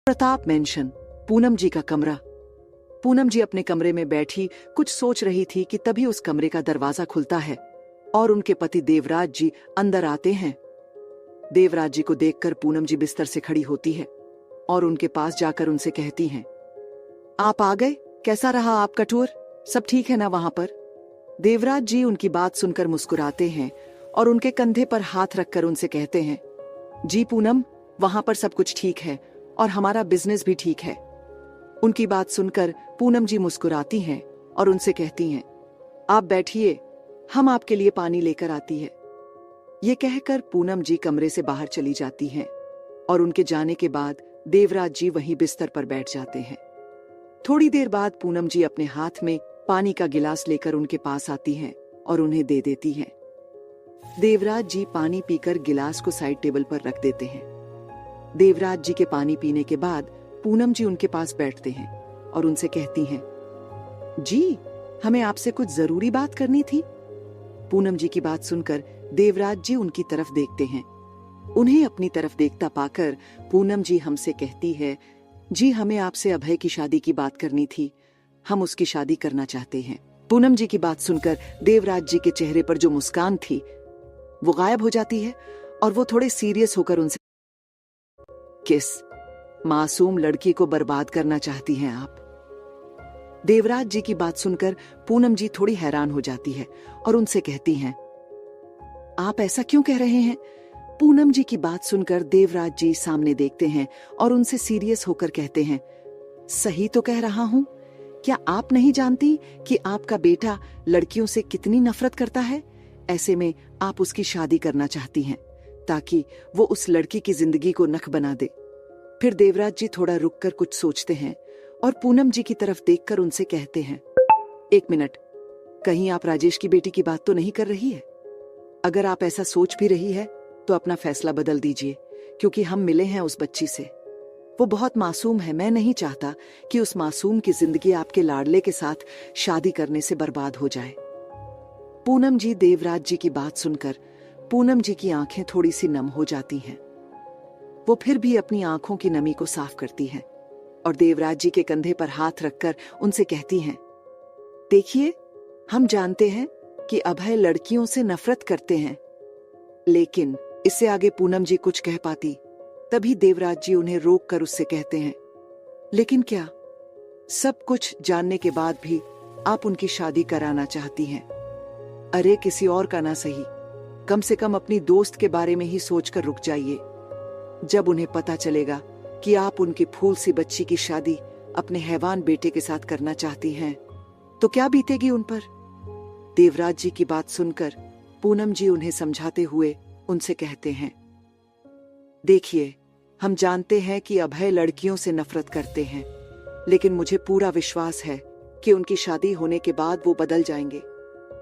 Pratap mention. Poonam जी का कमरा। पूनम जी अपने कमरे में बैठी कुछ सोच रही थी कि तभी उस कमरे का दरवाजा खुलता है और उनके पति देवराज जी अंदर आते हैं। देवराज जी को देखकर पूनम जी बिस्तर से खड़ी होती है और उनके पास जाकर उनसे कहती हैं, आप आ गए? कैसा रहा आपका टूर? सब ठीक है ना वहां पर? देवराज जी उनकी बात सुनकर मुस्कुराते हैं और उनके कंधे पर हाथ रखकर उनसे कहते हैं, जी पूनम, वहां पर सब कुछ ठीक है और हमारा बिजनेस भी ठीक है। उनकी बात सुनकर पूनम जी मुस्कुराती हैं और उनसे कहती हैं, आप बैठिए, हम आपके लिए पानी लेकर आती है। ये कहकर पूनम जी कमरे से बाहर चली जाती हैं और उनके जाने के बाद देवराज जी वहीं बिस्तर पर बैठ जाते हैं। थोड़ी देर बाद पूनम जी अपने हाथ में पानी का गिलास लेकर उनके पास आती हैं और उन्हें दे देती हैं। देवराज जी पानी पीकर गिलास को साइड टेबल पर रख देते हैं। देवराज जी के पानी पीने के बाद पूनम जी उनके पास बैठते हैं और उनसे कहती हैं, जी, हमें आपसे कुछ जरूरी बात करनी थी। पूनम जी की बात सुनकर देवराज जी उनकी तरफ देखते हैं। उन्हें अपनी तरफ देखता पाकर पूनम जी हमसे कहती है, जी, हमें आपसे अभय की शादी की बात करनी थी। हम उसकी शादी करना चाहते हैं। पूनम जी की बात सुनकर देवराज जी के चेहरे पर जो मुस्कान थी वो गायब हो जाती है और वो थोड़े सीरियस होकर उनसे, किस मासूम लड़की को बर्बाद करना चाहती हैं आप? देवराज जी की बात सुनकर पूनम जी थोड़ी हैरान हो जाती है और उनसे कहती हैं, आप ऐसा क्यों कह रहे हैं? पूनम जी की बात सुनकर देवराज जी सामने देखते हैं और उनसे सीरियस होकर कहते हैं, सही तो कह रहा हूं। क्या आप नहीं जानती कि आपका बेटा लड़कियों से कितनी नफरत करता है? ऐसे में आप उसकी शादी करना चाहती हैं ताकि वो उस लड़की की जिंदगी को नख बना दे। फिर देवराज जी थोड़ा रुककर कुछ सोचते हैं और पूनम जी की तरफ देखकर उनसे कहते हैं, एक मिनट, कहीं आप राजेश की बेटी की बात तो नहीं कर रही है? अगर आप ऐसा सोच भी रही है तो अपना फैसला बदल दीजिए, क्योंकि हम मिले हैं उस बच्ची से। वो बहुत मासूम है। मैं नहीं चाहता कि उस मासूम की जिंदगी आपके लाडले के साथ शादी करने से बर्बाद हो जाए। पूनम जी देवराज जी की बात सुनकर पूनम जी की आंखें थोड़ी सी नम हो जाती हैं। वो फिर भी अपनी आंखों की नमी को साफ करती हैं और देवराज जी के कंधे पर हाथ रखकर उनसे कहती हैं, देखिए, हम जानते हैं कि अभय लड़कियों से नफरत करते हैं। लेकिन इससे आगे पूनम जी कुछ कह पाती तभी देवराज जी उन्हें रोककर उससे कहते हैं, लेकिन क्या सब कुछ जानने के बाद भी आप उनकी शादी कराना चाहती हैं? अरे किसी और का ना सही, कम से कम अपनी दोस्त के बारे में ही सोचकर रुक जाइए। जब उन्हें पता चलेगा कि आप उनकी फूल सी बच्ची की शादी अपने हैवान बेटे के साथ करना चाहती हैं, तो क्या बीतेगी उन पर? देवराज जी की बात सुनकर पूनम जी उन्हें समझाते हुए उनसे कहते हैं, देखिए, हम जानते हैं कि अभय लड़कियों से नफरत करते हैं, लेकिन मुझे पूरा विश्वास है कि उनकी शादी होने के बाद वो बदल जाएंगे।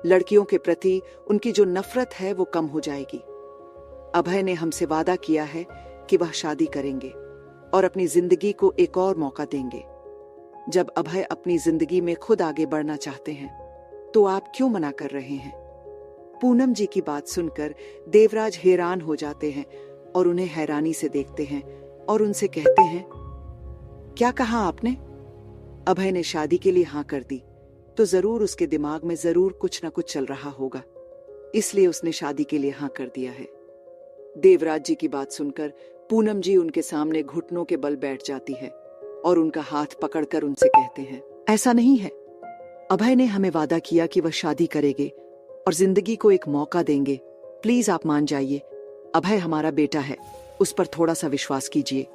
लड़कियों के प्रति उनकी जो नफरत है वो कम हो जाएगी। अभय ने हमसे वादा किया है कि वह शादी करेंगे और अपनी जिंदगी को एक और मौका देंगे। जब अभय अपनी जिंदगी में खुद आगे बढ़ना चाहते हैं तो आप क्यों मना कर रहे हैं? पूनम जी की बात सुनकर देवराज हैरान हो जाते हैं और उन्हें हैरानी से देखते हैं और उनसे कहते हैं, क्या कहा आपने? अभय ने शादी के लिए हाँ कर दी तो जरूर उसके दिमाग में जरूर कुछ ना कुछ चल रहा होगा, इसलिए उसने शादी के लिए हाँ कर दिया है। देवराज जी की बात सुनकर पूनम जी उनके सामने घुटनों के बल बैठ जाती है और उनका हाथ पकड़कर उनसे कहते हैं, ऐसा नहीं है। अभय ने हमें वादा किया कि वह शादी करेंगे और जिंदगी को एक मौका देंगे। प्लीज आप मान जाइए। अभय हमारा बेटा है, उस पर थोड़ा सा विश्वास कीजिए।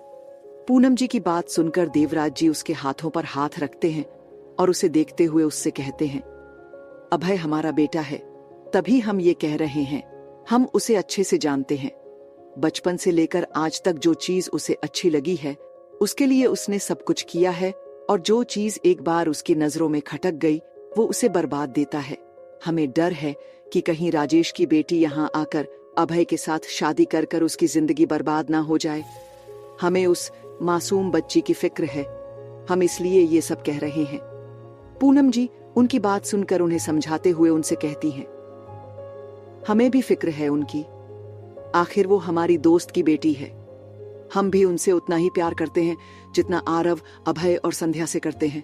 पूनम जी की बात सुनकर देवराज जी उसके हाथों पर हाथ रखते हैं और उसे देखते हुए उससे कहते हैं, अभय हमारा बेटा है, तभी हम ये कह रहे हैं। हम उसे अच्छे से जानते हैं। बचपन से लेकर आज तक जो चीज उसे अच्छी लगी है उसके लिए उसने सब कुछ किया है, और जो चीज एक बार उसकी नजरों में खटक गई वो उसे बर्बाद देता है। हमें डर है कि कहीं राजेश की बेटी यहाँ आकर अभय के साथ शादी कर कर उसकी जिंदगी बर्बाद ना हो जाए। हमें उस मासूम बच्ची की फिक्र है, हम इसलिए ये सब कह रहे हैं। पूनम जी उनकी बात सुनकर उन्हें समझाते हुए उनसे कहती हैं, हमें भी फिक्र है उनकी। आखिर वो हमारी दोस्त की बेटी है। हम भी उनसे उतना ही प्यार करते हैं जितना आरव, अभय और संध्या से करते हैं।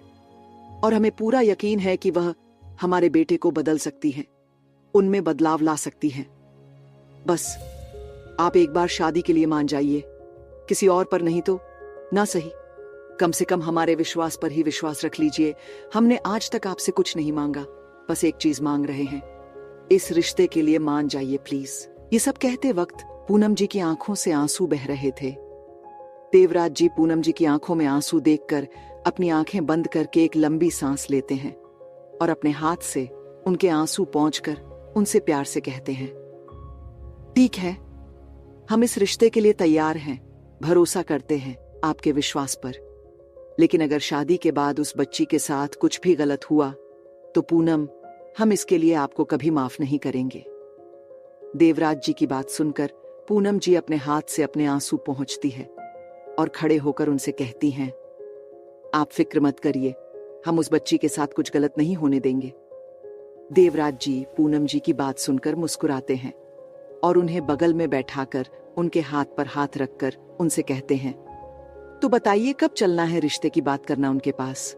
और हमें पूरा यकीन है कि वह हमारे बेटे को बदल सकती है, उनमें बदलाव ला सकती है। बस आप एक बार शादी के लिए मान जाइए, किसी और पर नहीं तो ना सही, कम से कम हमारे विश्वास पर ही विश्वास रख लीजिए। हमने आज तक आपसे कुछ नहीं मांगा, बस एक चीज मांग रहे हैं, इस रिश्ते के लिए मान जाइए प्लीज। ये सब कहते वक्त पूनम जी की आंखों से आंसू बह रहे थे। देवराज जी पूनम जी की आंखों में आंसू देखकर अपनी आंखें बंद करके एक लंबी सांस लेते हैं और अपने हाथ से उनके आंसू पोंछकर उनसे प्यार से कहते हैं, ठीक है, हम इस रिश्ते के लिए तैयार हैं, भरोसा करते हैं आपके विश्वास पर। लेकिन अगर शादी के बाद उस बच्ची के साथ कुछ भी गलत हुआ तो पूनम, हम इसके लिए आपको कभी माफ नहीं करेंगे। देवराज जी की बात सुनकर पूनम जी अपने हाथ से अपने आंसू पोंछती है और खड़े होकर उनसे कहती हैं, आप फिक्र मत करिए, हम उस बच्ची के साथ कुछ गलत नहीं होने देंगे। देवराज जी पूनम जी की बात सुनकर मुस्कुराते हैं और उन्हें बगल में बैठाकर उनके हाथ पर हाथ रखकर उनसे कहते हैं, तो बताइए कब चलना है रिश्ते की बात करना उनके पास।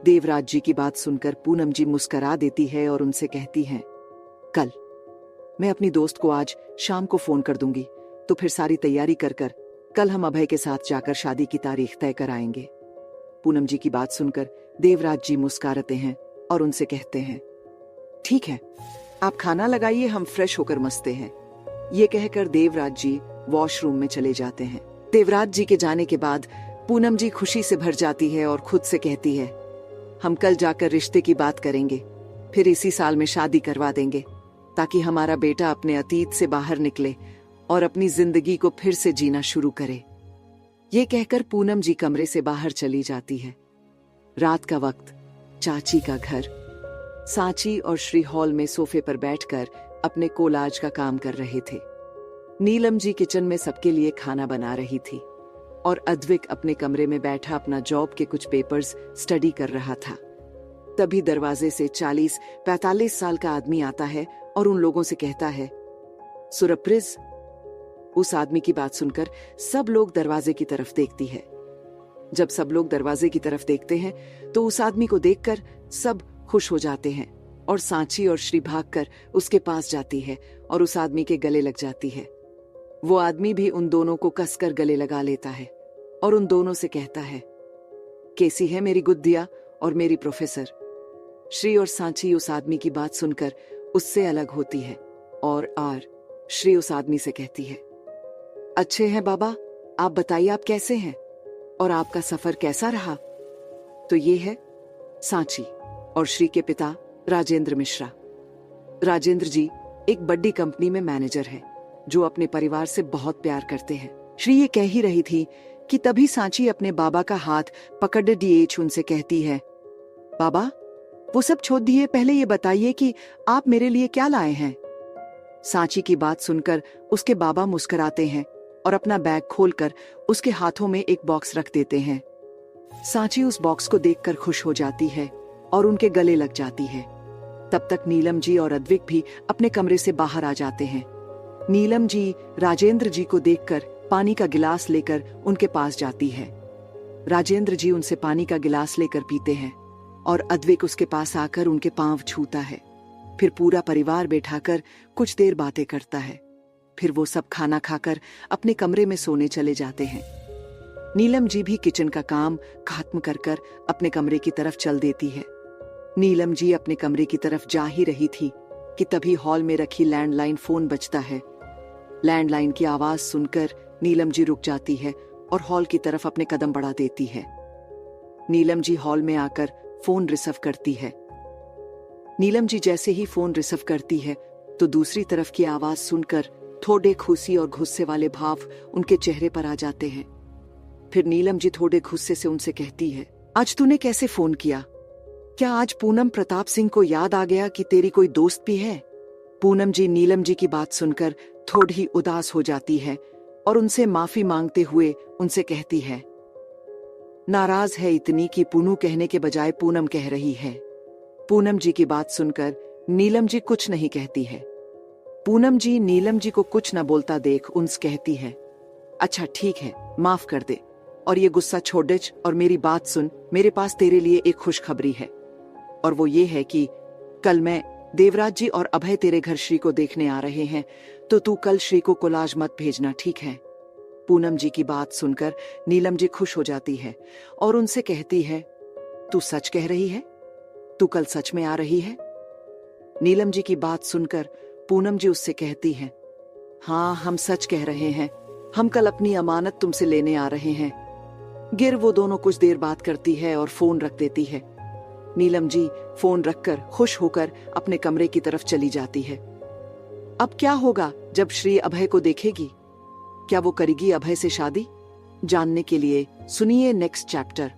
देवराज जी की बात सुनकर पूनम जी मुस्कुरा देती है और उनसे कहती हैं, कल मैं अपनी दोस्त को आज शाम को फोन कर दूंगी, तो फिर सारी तैयारी कर कर कल हम अभय के साथ जाकर शादी की तारीख तय कराएंगे। पूनम जी की बात सुनकर देवराज जी मुस्कुराते हैं और उनसे कहते हैं, ठीक है, आप खाना लगाइए, हम फ्रेश होकर मसते हैं। ये कहकर देवराज जी वॉशरूम में चले जाते हैं। देवराज जी के जाने के बाद पूनम जी खुशी से भर जाती है और खुद से कहती है, हम कल जाकर रिश्ते की बात करेंगे, फिर इसी साल में शादी करवा देंगे, ताकि हमारा बेटा अपने अतीत से बाहर निकले और अपनी जिंदगी को फिर से जीना शुरू करे। ये कहकर पूनम जी कमरे से बाहर चली जाती है। रात का वक्त, चाची का घर। सांची और श्री हॉल में सोफे पर बैठकर अपने कोलाज का काम कर रहे थे। नीलम जी किचन में सबके लिए खाना बना रही थी और अद्विक अपने कमरे में बैठा अपना जॉब के कुछ पेपर्स स्टडी कर रहा था। तभी दरवाजे से 40-45 साल का आदमी आता है और उन लोगों से कहता है, सरप्राइज। उस आदमी की बात सुनकर सब लोग दरवाजे की तरफ देखती है। जब सब लोग दरवाजे की तरफ देखते हैं तो उस आदमी को देखकर सब खुश हो जाते हैं और सांची और श्री भागकर उसके पास जाती है और उस आदमी के गले लग जाती है। वो आदमी भी उन दोनों को कसकर गले लगा लेता है और उन दोनों से कहता है, कैसी है मेरी गुद्दिया और मेरी प्रोफेसर। श्री और सांची उस आदमी की बात सुनकर उससे अलग होती है और श्री उस आदमी से कहती है, अच्छे हैं बाबा, आप बताइए आप कैसे हैं और आपका सफर कैसा रहा। तो ये है सांची और श्री के पिता राजेंद्र मिश्रा। राजेंद्र जी एक बड़ी कंपनी में मैनेजर है जो अपने परिवार से बहुत प्यार करते हैं। श्री ये कह ही रही थी कि तभी सांची अपने बाबा का हाथ पकड़ दिए उनसे कहती है, बाबा वो सब छोड़ दिए, पहले ये बताइए कि आप मेरे लिए क्या लाए हैं। सांची की बात सुनकर उसके बाबा मुस्कुराते हैं और अपना बैग खोलकर उसके हाथों में एक बॉक्स रख देते हैं। सांची उस बॉक्स को देखकर खुश हो जाती है और उनके गले लग जाती है। तब तक नीलम जी और अद्विक भी अपने कमरे से बाहर आ जाते हैं। नीलम जी राजेंद्र जी को देखकर पानी का गिलास लेकर उनके पास जाती है। राजेंद्र जी उनसे पानी का गिलास लेकर पीते हैं और अद्विक उसके पास आकर उनके पांव छूता है। फिर पूरा परिवार बैठाकर कुछ देर बातें करता है। फिर वो सब खाना खाकर अपने कमरे में सोने चले जाते हैं। नीलम जी भी किचन का काम खत्म कर अपने कमरे की तरफ चल देती है। नीलम जी अपने कमरे की तरफ जा ही रही थी कि तभी हॉल में रखी लैंडलाइन फोन बजता है। लैंडलाइन की आवाज सुनकर नीलम जी रुक जाती है और हॉल की तरफ अपने कदम बढ़ा देती है। नीलम जी हॉल में आकर फोन रिसीव करती है। नीलम जी जैसे ही फोन रिसीव करती है तो दूसरी तरफ की आवाज सुनकर थोड़े खुशी और गुस्से वाले भाव उनके चेहरे पर आ जाते हैं। फिर नीलम जी थोड़े गुस्से से उनसे कहती है, आज तूने कैसे फोन किया? क्या आज पूनम प्रताप सिंह को याद आ गया कि तेरी कोई दोस्त भी है? पूनम जी नीलम जी की बात सुनकर थोड़ी उदास हो जाती है और उनसे माफी मांगते हुए उनसे कहती है, नाराज है इतनी कि पूनू कहने के बजाय पूनम कह रही है। पूनम जी की बात सुनकर नीलम जी कुछ नहीं कहती है। पूनम जी नीलम जी को कुछ न बोलता देख उनसे कहती है, अच्छा ठीक है, माफ कर दे, और ये गुस्सा छोड़ दे और मेरी बात सुन। मेरे पास तेरे लिए एक खुशखबरी है, और वो ये है कि कल मैं, देवराज जी और अभय तेरे घर श्री को देखने आ रहे हैं, तो तू कल श्री को कोलाज मत भेजना, ठीक है? पूनम जी की बात सुनकर नीलम जी खुश हो जाती है और उनसे कहती है, तू सच कह रही है? तू कल सच में आ रही है? नीलम जी की बात सुनकर पूनम जी उससे कहती है, हाँ हम सच कह रहे हैं, हम कल अपनी अमानत तुमसे लेने आ रहे हैं। गिर वो दोनों कुछ देर बात करती है और फोन रख देती है। नीलम जी फोन रखकर खुश होकर अपने कमरे की तरफ चली जाती है। अब क्या होगा जब श्री अभय को देखेगी? क्या वो करेगी अभय से शादी? जानने के लिए सुनिए नेक्स्ट चैप्टर।